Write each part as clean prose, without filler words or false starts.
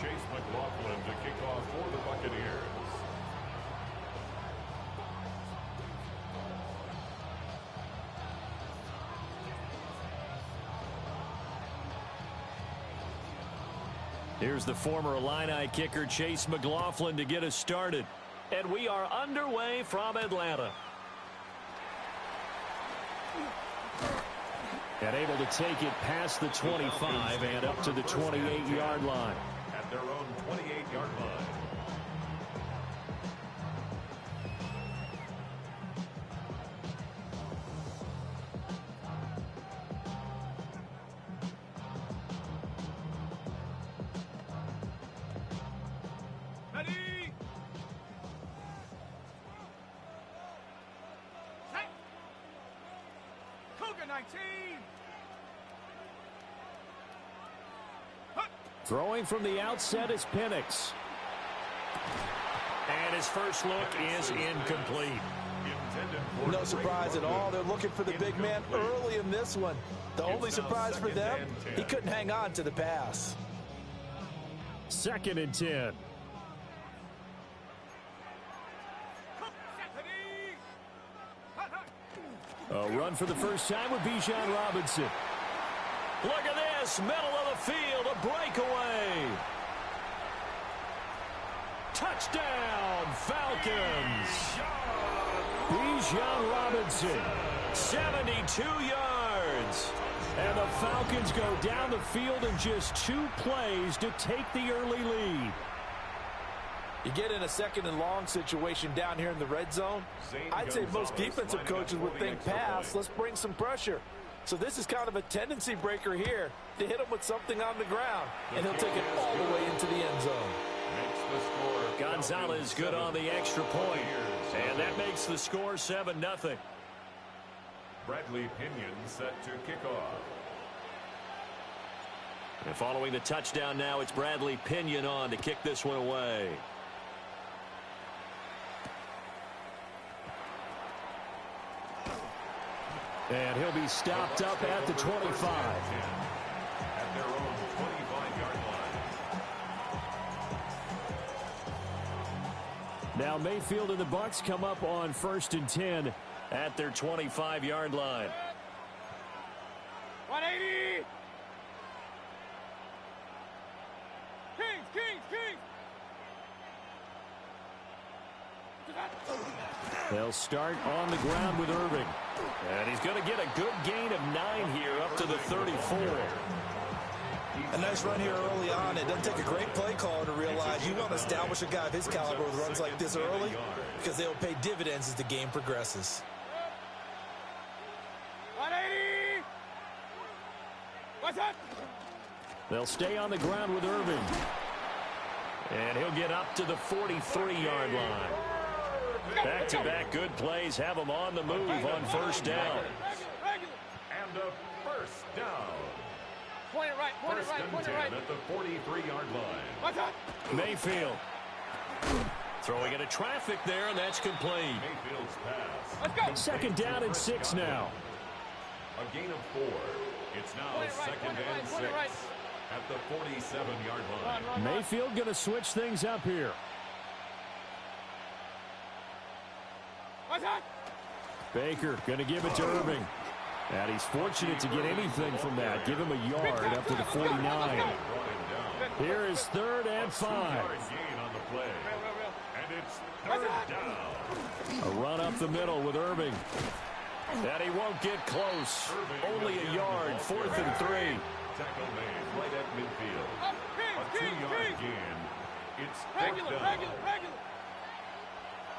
Chase McLaughlin to kick off for the Buccaneers. Here's the former Illini kicker Chase McLaughlin to get us started. And we are underway from Atlanta. And able to take it past the 25 and up to the 28-yard line. At their own 28-yard line. Ready? Set. Cougar 19. Throwing from the outset is Penix. And his first look is incomplete. No surprise at all. They're looking for the big man early in this one. The only surprise for them, he couldn't hang on to the pass. 2nd and 10. A run for the first time with Bijan Robinson. Look at this, middle of the field, a breakaway. Touchdown, Falcons. Bijan Robinson, 72 yards. And the Falcons go down the field in just 2 plays to take the early lead. You get in a 2nd and long situation down here in the red zone. I'd say most defensive coaches would think pass, let's bring some pressure. So this is kind of a tendency breaker here to hit him with something on the ground. And he'll take it all the way into the end zone. Gonzalez good on the extra point. And that makes the score 7-0. Bradley Pinion set to kick off. And following the touchdown now, it's Bradley Pinion on to kick this one away. And he'll be stopped up at the 25. At their own 25-yard line. Now Mayfield and the Bucs come up on 1st and 10 at their 25-yard line. 180. Kings. They'll start on the ground with Irving. And he's going to get a good gain of 9 here up to the 34. A nice run here early on. It doesn't take a great play caller to realize you want to establish a guy of his caliber with runs like this early because they'll pay dividends as the game progresses. 180. What's up? They'll stay on the ground with Irving. And he'll get up to the 43-yard line. Back-to-back good plays have him on the move on 1st down. And a first down. Point it right. At the 43-yard line. What's up? Mayfield. Throwing into traffic there, and that's complete. Mayfield's pass. Let's go. 2nd down and 6 now. A gain of 4. It's now 2nd and 6. At the 47-yard line. Mayfield going to switch things up here. What's up? Baker going to give it to Irving. And he's fortunate to get anything from that. Give him a yard up to the 49. Here is 3rd and 5. Gain on the play. And it's 3rd down. A run up the middle with Irving. And he won't get close. Only a yard, 4th and 3. Tackle made right at midfield. A 2-yard gain. It's Regular.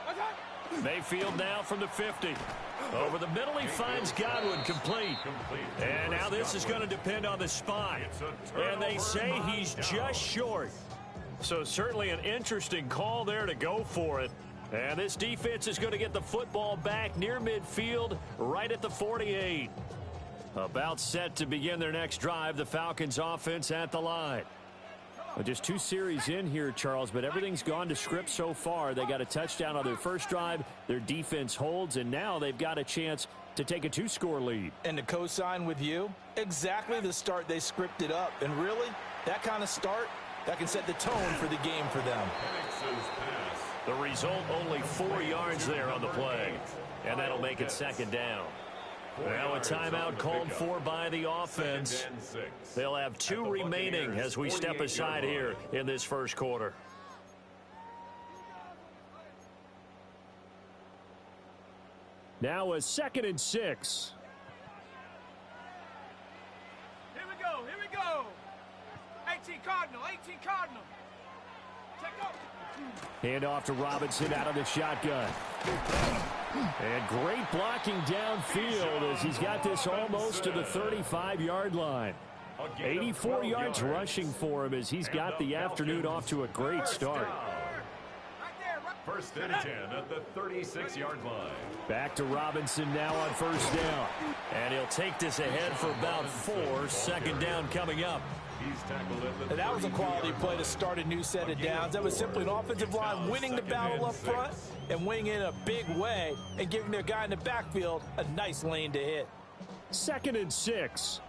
What's up? Mayfield now from the 50. Over the middle, he finds Godwin complete. And now this is going to depend on the spot. And they say he's just short. So certainly an interesting call there to go for it. And this defense is going to get the football back near midfield, right at the 48. About set to begin their next drive, the Falcons offense at the line. Well, just 2 series in here, Charles, but everything's gone to script so far. They got a touchdown on their first drive. Their defense holds, and now they've got a chance to take a 2-score lead. And to co-sign with you, exactly the start they scripted up. And really, that kind of start, that can set the tone for the game for them. The result, only 4 yards there on the play. And that'll make it second down. Now a timeout called for by the offense. They'll have 2 remaining as we step aside here in this first quarter. Now a 2nd and 6. Here we go. Here we go. 18 Cardinal. 18 Cardinal. Check up. Hand off to Robinson out of the shotgun. And great blocking downfield as he's got this almost to the 35-yard line. 84 yards rushing for him as he's got the afternoon off to a great start. First and 10 at the 36-yard line. Back to Robinson now on first down. And he'll take this ahead for about 4. Second down coming up. He's tackled at the And that was a quality play to start a new set of downs. That was simply an offensive line winning the battle up front and winning in a big way and giving their guy in the backfield a nice lane to hit. 2nd and 6.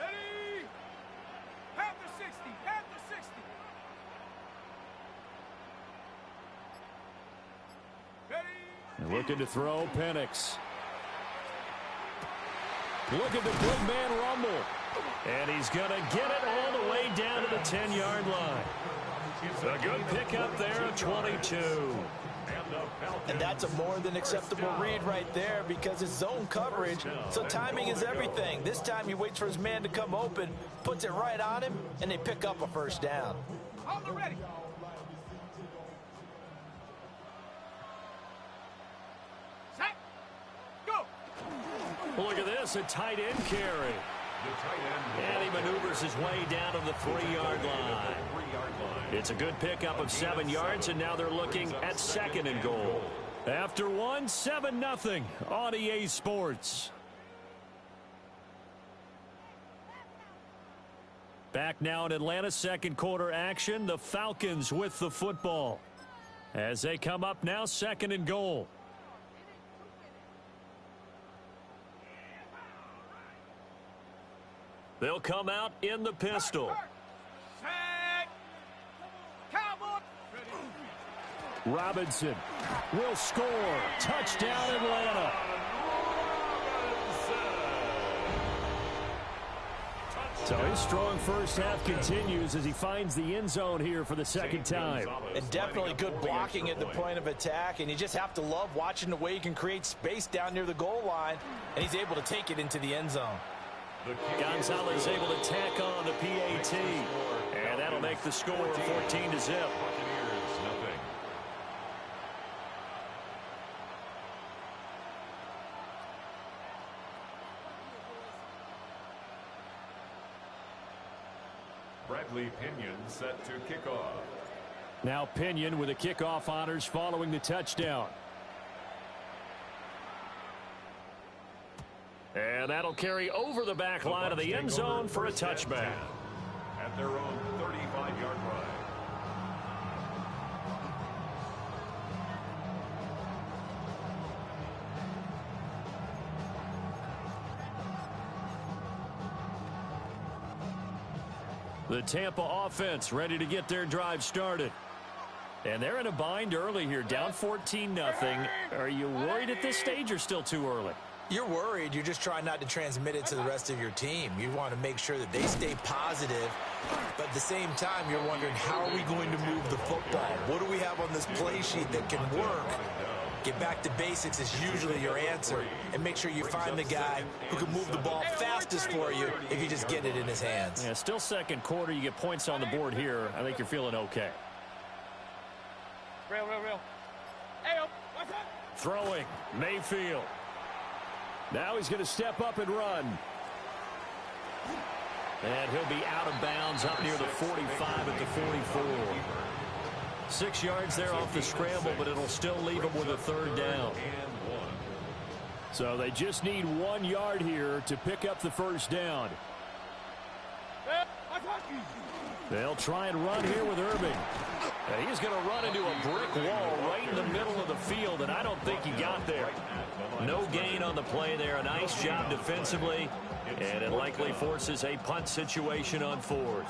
Ready? Half the 60. Half the 60. Ready? And looking to throw, Penix. Look at the big man rumble. And he's going to get it all the way down to the 10-yard line. A good pickup there at 22. And that's a more than acceptable read right there because it's zone coverage, so timing is everything. This time he waits for his man to come open, puts it right on him, and they pick up a first down. Hold it ready. Set. Go. Look at this, a tight end carry. And he maneuvers his way down to the 3-yard line. It's a good pickup of 7 yards, and now they're looking at 2nd and goal. After one, 7-0 on EA Sports. Back now in Atlanta, second quarter action. The Falcons with the football. As they come up now, 2nd and goal. They'll come out in the pistol. Set. Cowboy. Ready. Robinson will score. Touchdown, Atlanta. So his strong first half continues as he finds the end zone here for the second time. And definitely good blocking at the point of attack, and you just have to love watching the way he can create space down near the goal line, and he's able to take it into the end zone. Gonzalez able to tack on the PAT, and that'll make the score 14-0. Bradley Pinion set to kick off. Now Pinion with the kickoff honors following the touchdown. And that'll carry over the back line of the end zone for a touchback. At their own 35-yard line. The Tampa offense ready to get their drive started. And they're in a bind early here, down 14-0. Are you worried at this stage or still too early? You're worried. You're just trying not to transmit it to the rest of your team. You want to make sure that they stay positive, but at the same time, you're wondering, how are we going to move the football? What do we have on this play sheet that can work? Get back to basics is usually your answer, and make sure you find the guy who can move the ball fastest for you if you just get it in his hands. Yeah, still second quarter. You get points on the board here. I think you're feeling okay. Real. Hey, what's up? Throwing, Mayfield. Now he's going to step up and run. And he'll be out of bounds up near the 45 at the 44. 6 yards there off the scramble, but it'll still leave him with a third down. So they just need 1 yard here to pick up the first down. They'll try and run here with Irving. And he's going to run into a brick wall right in the middle of the field, and I don't think he got there. No gain on the play there. A nice job defensively, and it likely forces a punt situation on 4th.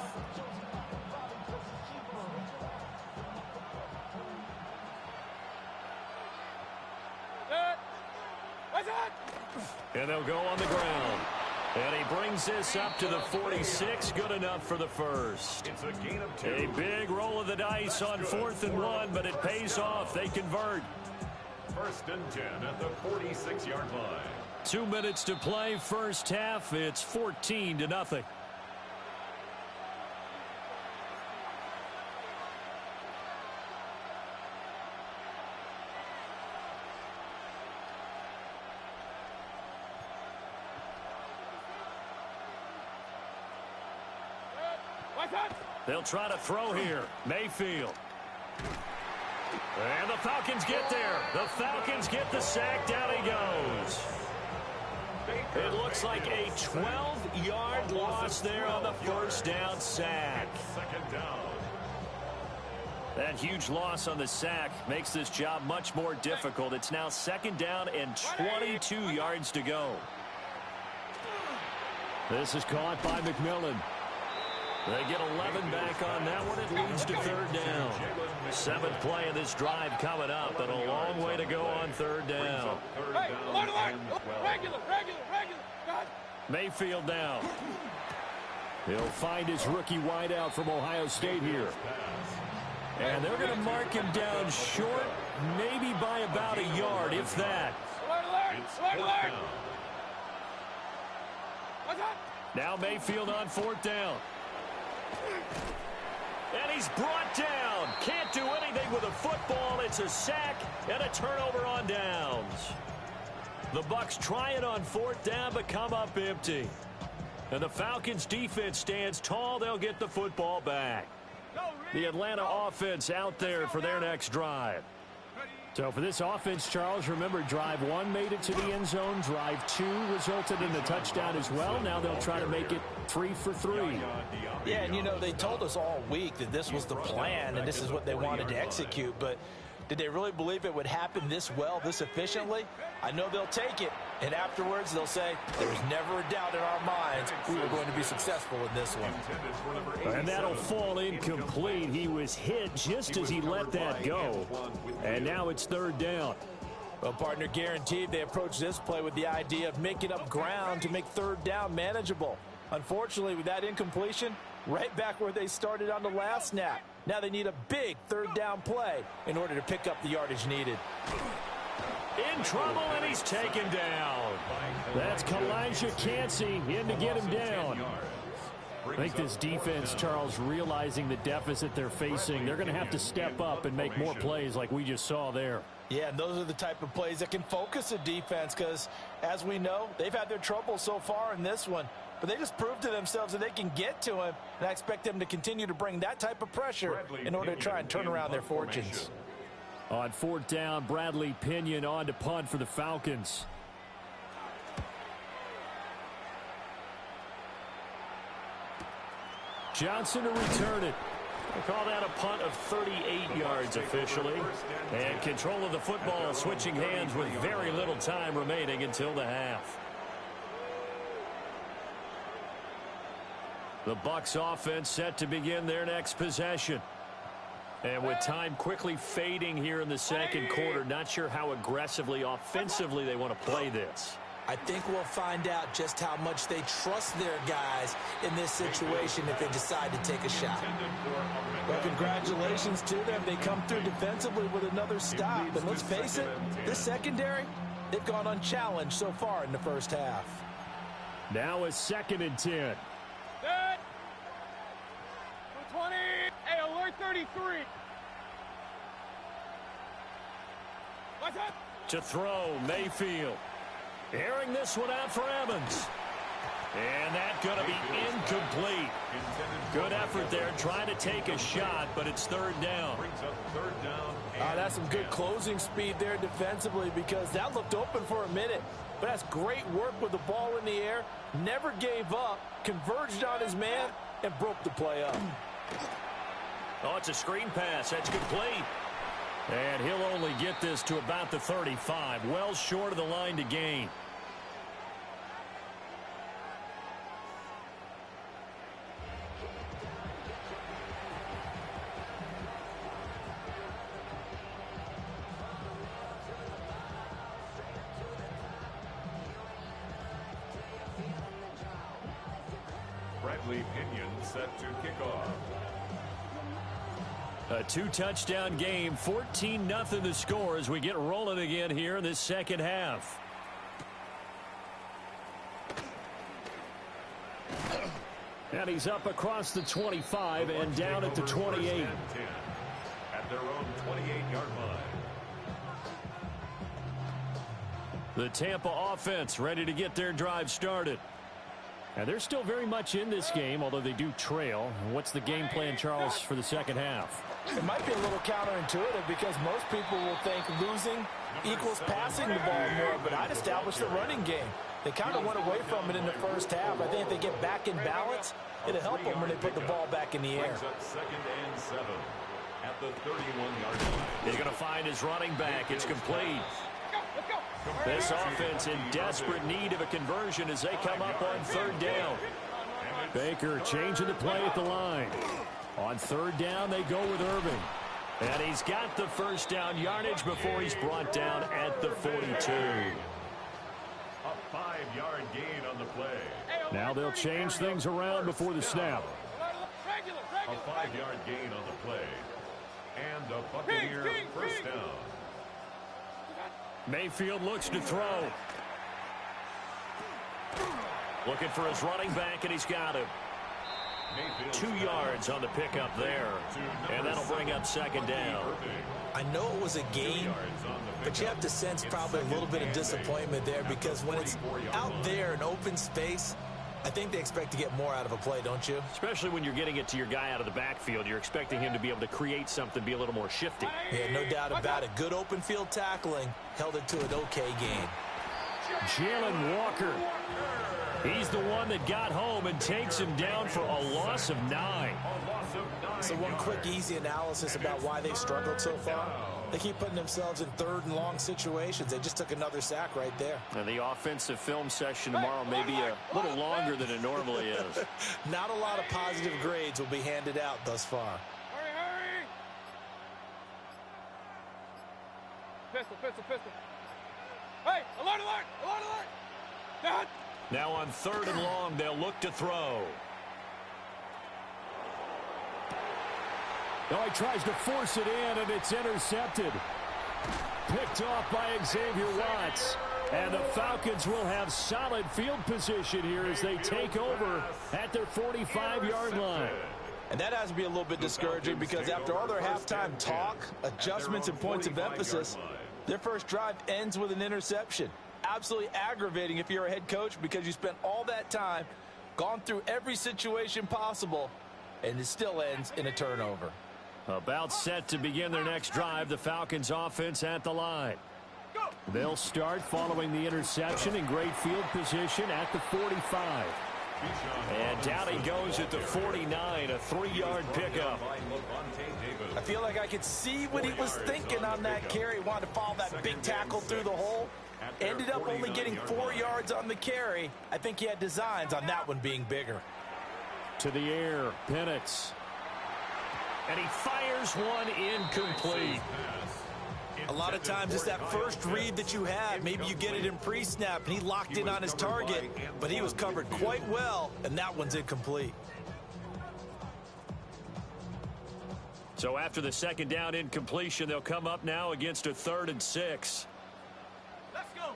And they'll go on the ground. And he brings this up to the 46. Good enough for the first. It's a gain of 2. A big roll of the dice on 4th and 1, but it pays off. They convert. 1st and 10 at the 46-yard line. 2 minutes to play, first half. It's 14-0. They'll try to throw here. Mayfield. And the Falcons get there. The Falcons get the sack. Down he goes. It looks like a 12-yard loss there on the first down sack. 2nd down. That huge loss on the sack makes this job much more difficult. It's now 2nd down and 22 yards to go. This is caught by McMillan. They get 11 back on that one. It leads to 3rd down. 7th play of this drive coming up, and a long way to go on 3rd down. Hey, regular. Mayfield down. He'll find his rookie wideout from Ohio State here. And they're going to mark him down short, maybe by about a yard, if that. Alert! Now Mayfield on 4th down. And he's brought down. Can't do anything with a football. It's a sack and a turnover on downs. The Bucs try it on 4th down, but come up empty. And the Falcons defense stands tall. They'll get the football back. The Atlanta offense out there for their next drive. So for this offense, Charles, remember, drive 1 made it to the end zone. Drive 2 resulted in a touchdown as well. Now they'll try to make it 3 for 3. Yeah, and you know, they told us all week that this was the plan and this is what they wanted to execute, but did they really believe it would happen this well, this efficiently? I know they'll take it, and afterwards they'll say, there's never a doubt in our minds we were going to be successful in this one. And that'll fall incomplete. He was hit just as he let that go. And now it's 3rd down. Well, partner, guaranteed they approach this play with the idea of making up ground to make 3rd down manageable. Unfortunately, with that incompletion, right back where they started on the last snap. Now they need a big 3rd down play in order to pick up the yardage needed. In trouble, and he's taken down. That's Kalijah Cansey in to get him down. I think this defense, Charles, realizing the deficit they're facing, they're going to have to step up and make more plays like we just saw there. Yeah, and those are the type of plays that can focus a defense because, as we know, they've had their trouble so far in this one. But they just proved to themselves that they can get to him, and I expect them to continue to bring that type of pressure in order to try and turn around their fortunes. On 4th down, Bradley Pinion on to punt for the Falcons. Johnson to return it. We'll call that a punt of 38 yards officially. And control of the football switching hands with very little time remaining until the half. The Bucs offense set to begin their next possession. And with time quickly fading here in the 2nd quarter, not sure how aggressively, offensively they want to play this. I think we'll find out just how much they trust their guys in this situation if they decide to take a shot. Well, congratulations to them. They come through defensively with another stop. And let's face it, this secondary, they've gone unchallenged so far in the first half. Now a 2nd and 10. Set. 20. Hey, alert 33. What's up? To throw, Mayfield. Airing this one out for Evans. And that's going to be incomplete. Good effort there, trying to take a shot, but it's 3rd down. That's some good closing speed there defensively because that looked open for a minute. But that's great work with the ball in the air. Never gave up, converged on his man, and broke the play up. Oh, it's a screen pass. That's complete. And he'll only get this to about the 35. Well short of the line to gain. Bradley Pinion set to kick off. A two-touchdown game, 14-0 the score as we get rolling again here in this second half. And he's up across the 25 and down at the 28. At their own 28-yard line. The Tampa offense ready to get their drive started. And they're still very much in this game, although they do trail. What's the game plan, Charles, for the second half? It might be a little counterintuitive because most people will think losing equals passing the ball more, but I'd establish the running game. They kind of went away from it in the first half. I think if they get back in balance, it'll help them when they put the ball back in the air. Second and 7 at the 31-yard line. He's going to find his running back. It's complete. This offense in desperate need of a conversion as they come up on third down. Baker changing the play at the line. On third down, they go with Irving. And he's got the first down yardage before he's brought down at the 42. A 5-yard gain on the play. Now they'll change things around before the snap. A 5-yard gain on the play. And a Buccaneer first down. Mayfield looks to throw. Looking for his running back, and he's got him. 2 yards on the pickup there. And that'll bring up second down. I know it was a game, but you have to sense probably a little bit of disappointment there because when it's out there in open space, I think they expect to get more out of a play, don't you? Especially when you're getting it to your guy out of the backfield. You're expecting him to be able to create something, be a little more shifty. Yeah, no doubt about it. Good open field tackling held it to an okay game. Jalen Walker. He's the one that got home and takes him down for a loss of 9. So one quick, easy analysis about why they've struggled so far. They keep putting themselves in third and long situations. They just took another sack right there. And the offensive film session tomorrow may be a little longer than it normally is. Not a lot of positive grades will be handed out thus far. Hurry! Pistol. Hey, alert! Dad! Now on third and long, they'll look to throw. Oh, he tries to force it in, and it's intercepted. Picked off by Xavier Watts. And the Falcons will have solid field position here as they take over at their 45-yard line. And that has to be a little bit discouraging because after all their halftime talk, adjustments, and points of emphasis, their first drive ends with an interception. Absolutely aggravating if you're a head coach because you spent all that time, gone through every situation possible, and it still ends in a turnover. About set to begin their next drive, the Falcons offense at the line. They'll start following the interception in great field position at the 45. And down he goes at the 49, a 3-yard pickup. I feel like I could see what he was thinking on that carry. He wanted to follow that big tackle through the hole. Ended up only getting 4 yards on the carry. I think he had designs on that one being bigger. To the air, Penix. And he fires one incomplete. A lot of times it's that first read that you have. Maybe you get it in pre-snap, and he locked in on his target, but he was covered quite well, and that one's incomplete. So after the second down incompletion, they'll come up now against a 3rd and 6. Let's go.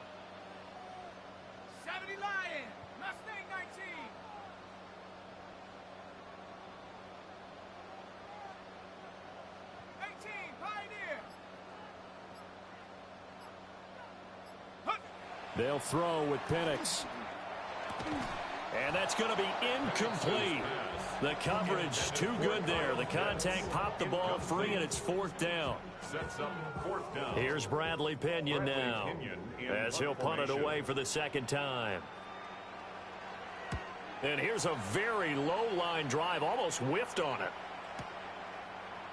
70 Lion. Mustang 19. Pioneer. They'll throw with Penix. And that's going to be incomplete. The coverage too good there. The contact popped the ball free, and it's 4th down. Here's Bradley Pinion now as he'll punt it away for the second time. And here's a very low line drive, almost whiffed on it.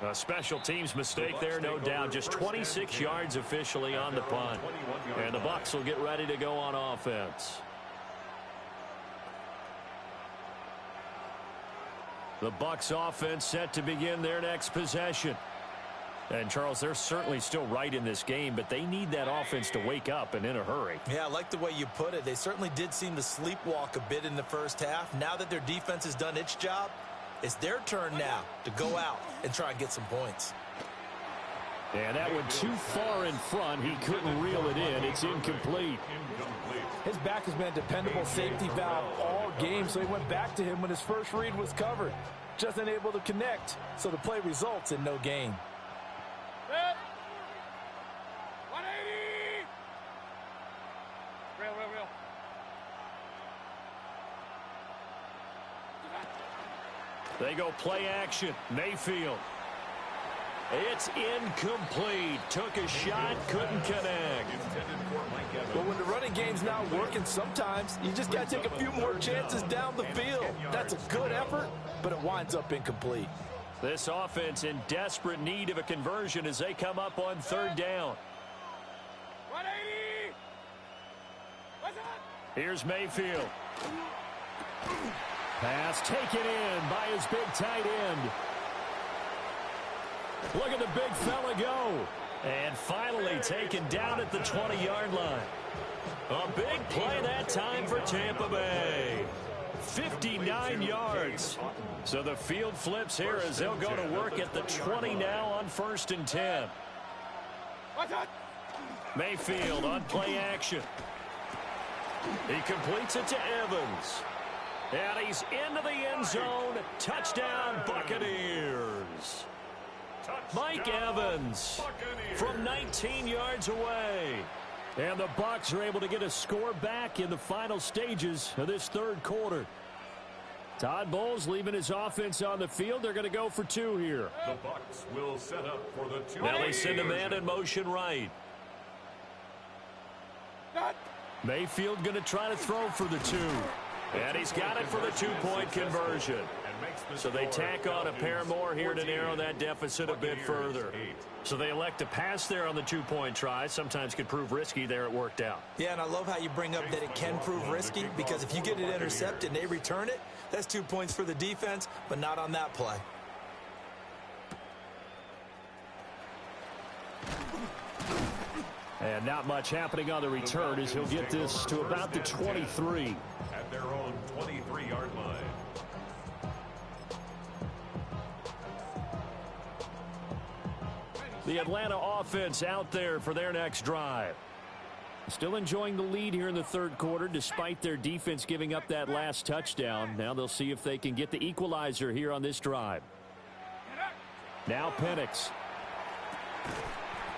A special teams mistake there, no doubt. Just 26 yards officially on the punt. And the Bucs will get ready to go on offense. The Bucs offense set to begin their next possession. And, Charles, they're certainly still right in this game, but they need that offense to wake up and in a hurry. Yeah, I like the way you put it. They certainly did seem to sleepwalk a bit in the first half. Now that their defense has done its job, it's their turn now to go out and try and get some points. And that went too far in front. He couldn't reel it in. It's incomplete. His back has been a dependable safety valve all game, so he went back to him when his first read was covered. Just unable to connect, so the play results in no gain. 180! Real. They go play action. Mayfield. It's incomplete. Took a shot, couldn't connect. Well, when the running game's not working, sometimes you just got to take a few more chances down the field. That's a good effort, but it winds up incomplete. This offense in desperate need of a conversion as they come up on third down. 180! What's up? Here's Mayfield. Pass taken in by his big tight end. Look at the big fella go. And finally taken down at the 20-yard line. A big play that time for Tampa Bay. 59 yards. So the field flips here as they'll go to work at the 20 now on 1st and 10. Mayfield on play action. He completes it to Evans. And he's into the end zone. Touchdown, Buccaneers. Mike Evans from 19 yards away. And the Bucs are able to get a score back in the final stages of this third quarter. Todd Bowles leaving his offense on the field. They're going to go for 2 here. The Bucs will set up for the 2. Now they send a man in motion right. Mayfield going to try to throw for the 2. And he's got it for the 2-point conversion. So they tack on a pair more here to narrow that deficit a bit further. So they elect to pass there on the 2-point try. Sometimes could prove risky there. It worked out. Yeah, and I love how you bring up that it can prove risky, because if you get it intercepted and they return it, that's 2 points for the defense, but not on that play. And not much happening on the return as he'll get this to about the 23. At their own 23-yard line. The Atlanta offense out there for their next drive. Still enjoying the lead here in the third quarter despite their defense giving up that last touchdown. Now they'll see if they can get the equalizer here on this drive. Now Penix.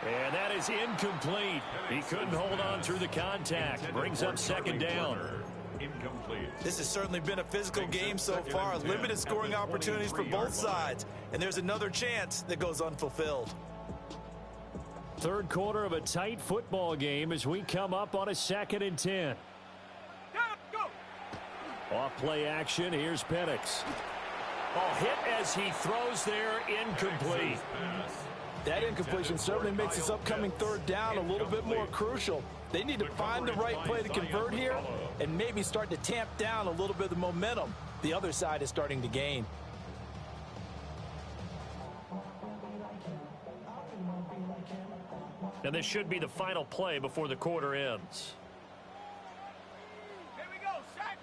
And that is incomplete. He couldn't hold on through the contact. Brings up 2nd down. Incomplete. This has certainly been a physical game so far. Limited scoring opportunities for both sides. And there's another chance that goes unfulfilled. Third quarter of a tight football game as we come up on a 2nd and 10. Off play action. Here's Penix. Oh, hit as he throws there. Incomplete. That incompletion certainly makes this upcoming third down a little bit more crucial. They need to find the right play to convert here and maybe start to tamp down a little bit of the momentum the other side is starting to gain. And this should be the final play before the quarter ends. Here we go, set.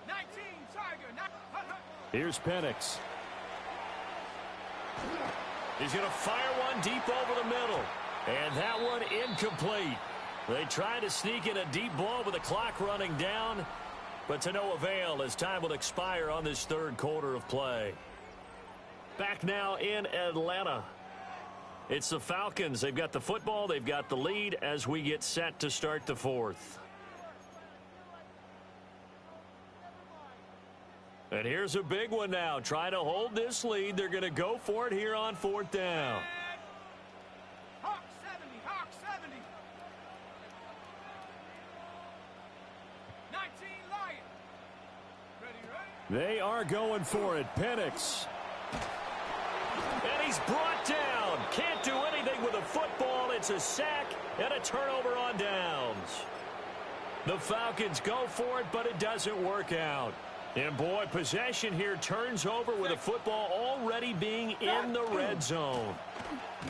19, Tiger. Here's Penix. He's going to fire one deep over the middle. And that one incomplete. They try to sneak in a deep ball with the clock running down, but to no avail as time will expire on this third quarter of play. Back now in Atlanta. It's the Falcons. They've got the football. They've got the lead as we get set to start the fourth. And here's a big one now. Trying to hold this lead. They're going to go for it here on 4th down. Hawk 70, Hawk 70. 19, Lion. Ready? They are going for it. Penix. And he's brought down. Can't do anything with a football. It's a sack and a turnover on downs. The Falcons go for it, but it doesn't work out. And, boy, possession here turns over with a football already being in the red zone.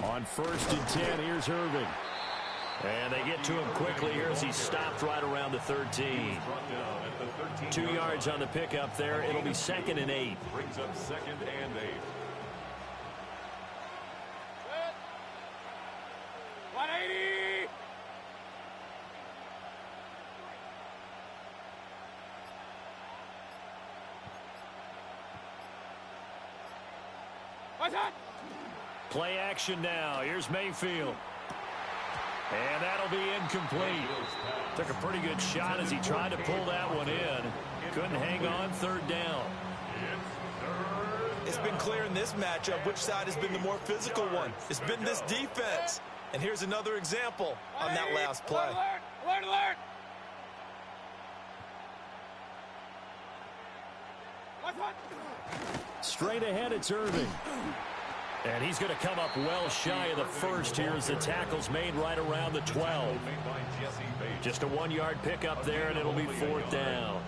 On 1st and 10, here's Irving. And they get to him quickly here as he stopped right around the 13. 2 yards on the pickup there. It'll be 2nd and 8. Brings up 2nd and 8. 180! What's that? Play action now. Here's Mayfield. And that'll be incomplete. Took a pretty good shot as he tried to pull that one in. Couldn't hang on 3rd down. It's been clear in this matchup which side has been the more physical one. It's been this defense. And here's another example on that last play. Alert! Alert! Alert! What's that? Straight ahead, it's Irving. And he's going to come up well shy of the first here as the tackle's made right around the 12. Just a 1-yard pickup there, and it'll be 4th down.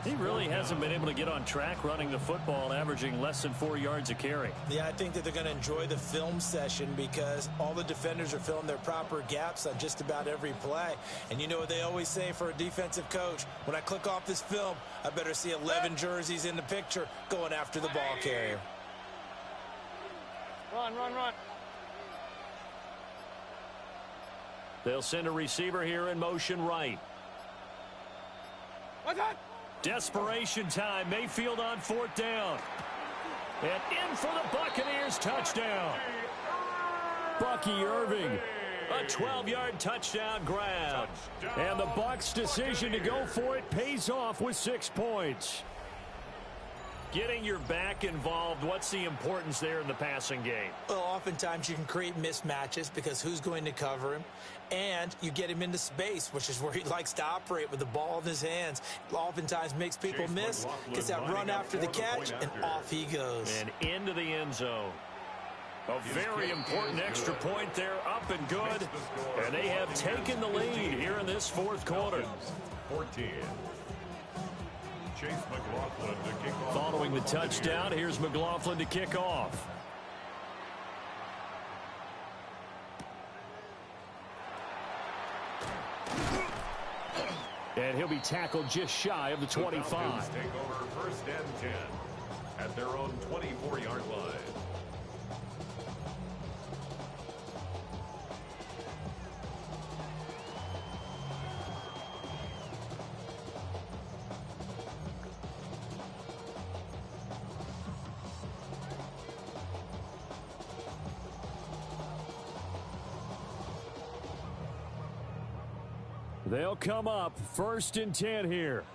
He really hasn't been able to get on track running the football, averaging less than 4 yards a carry. Yeah, I think that they're going to enjoy the film session because all the defenders are filling their proper gaps on just about every play. And you know what they always say for a defensive coach? When I click off this film, I better see 11 jerseys in the picture going after the ball carrier. Run, run, run. They'll send a receiver here in motion right. What's that? Desperation time. Mayfield on 4th down. And in for the Buccaneers touchdown. Bucky Irving. A 12-yard touchdown grab. And the Bucs' decision to go for it pays off with 6 points. Getting your back involved, what's the importance there in the passing game? Well, oftentimes you can create mismatches because who's going to cover him? And you get him into space, which is where he likes to operate with the ball in his hands. Oftentimes makes people miss, gets that run after the catch, and off he goes. And into the end zone. A very important extra point there, up and good. And they have taken the lead here in this 4th quarter. 14. Chase McLaughlin to kick off. Following the touchdown, here's McLaughlin to kick off. And he'll be tackled just shy of the 25. The Falcons take over 1st and 10 at their own 24-yard line. They'll come up 1st and 10 here.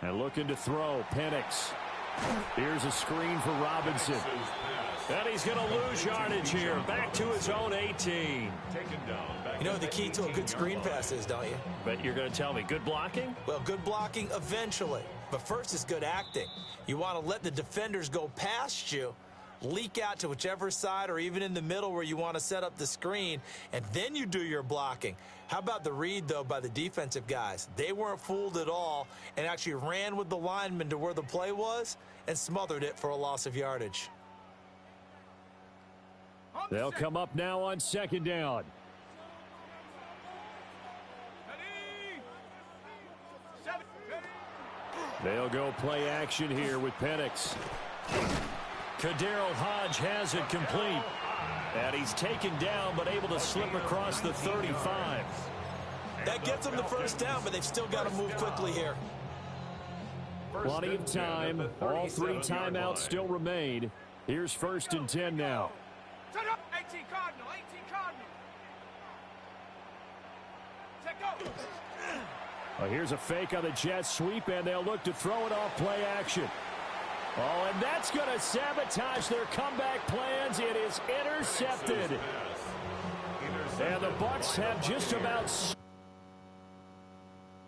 And looking to throw, Penix. Here's a screen for Robinson. And he's going to lose yardage here. Back to his own 18. You know what the key to a good screen pass is, don't you? But you're going to tell me, good blocking? Well, good blocking eventually. But first is good acting. You want to let the defenders go past you, leak out to whichever side or even in the middle where you want to set up the screen, and then you do your blocking. How about the read, though, by the defensive guys? They weren't fooled at all and actually ran with the lineman to where the play was and smothered it for a loss of yardage. They'll come up now on 2nd down. They'll go play action here with Penix. Kaderl Hodge has it complete. And he's taken down but able to slip across the 35. That gets them the 1st down, but they've still got to move quickly here. Plenty of time. All 3 timeouts still remain. Here's 1st and 10 now. 18 Cardinal, 18 Cardinal. Take go. Well, here's a fake on the jet sweep, and they'll look to throw it off play action. Oh, and that's going to sabotage their comeback plans. It is intercepted. And the Bucs have just about...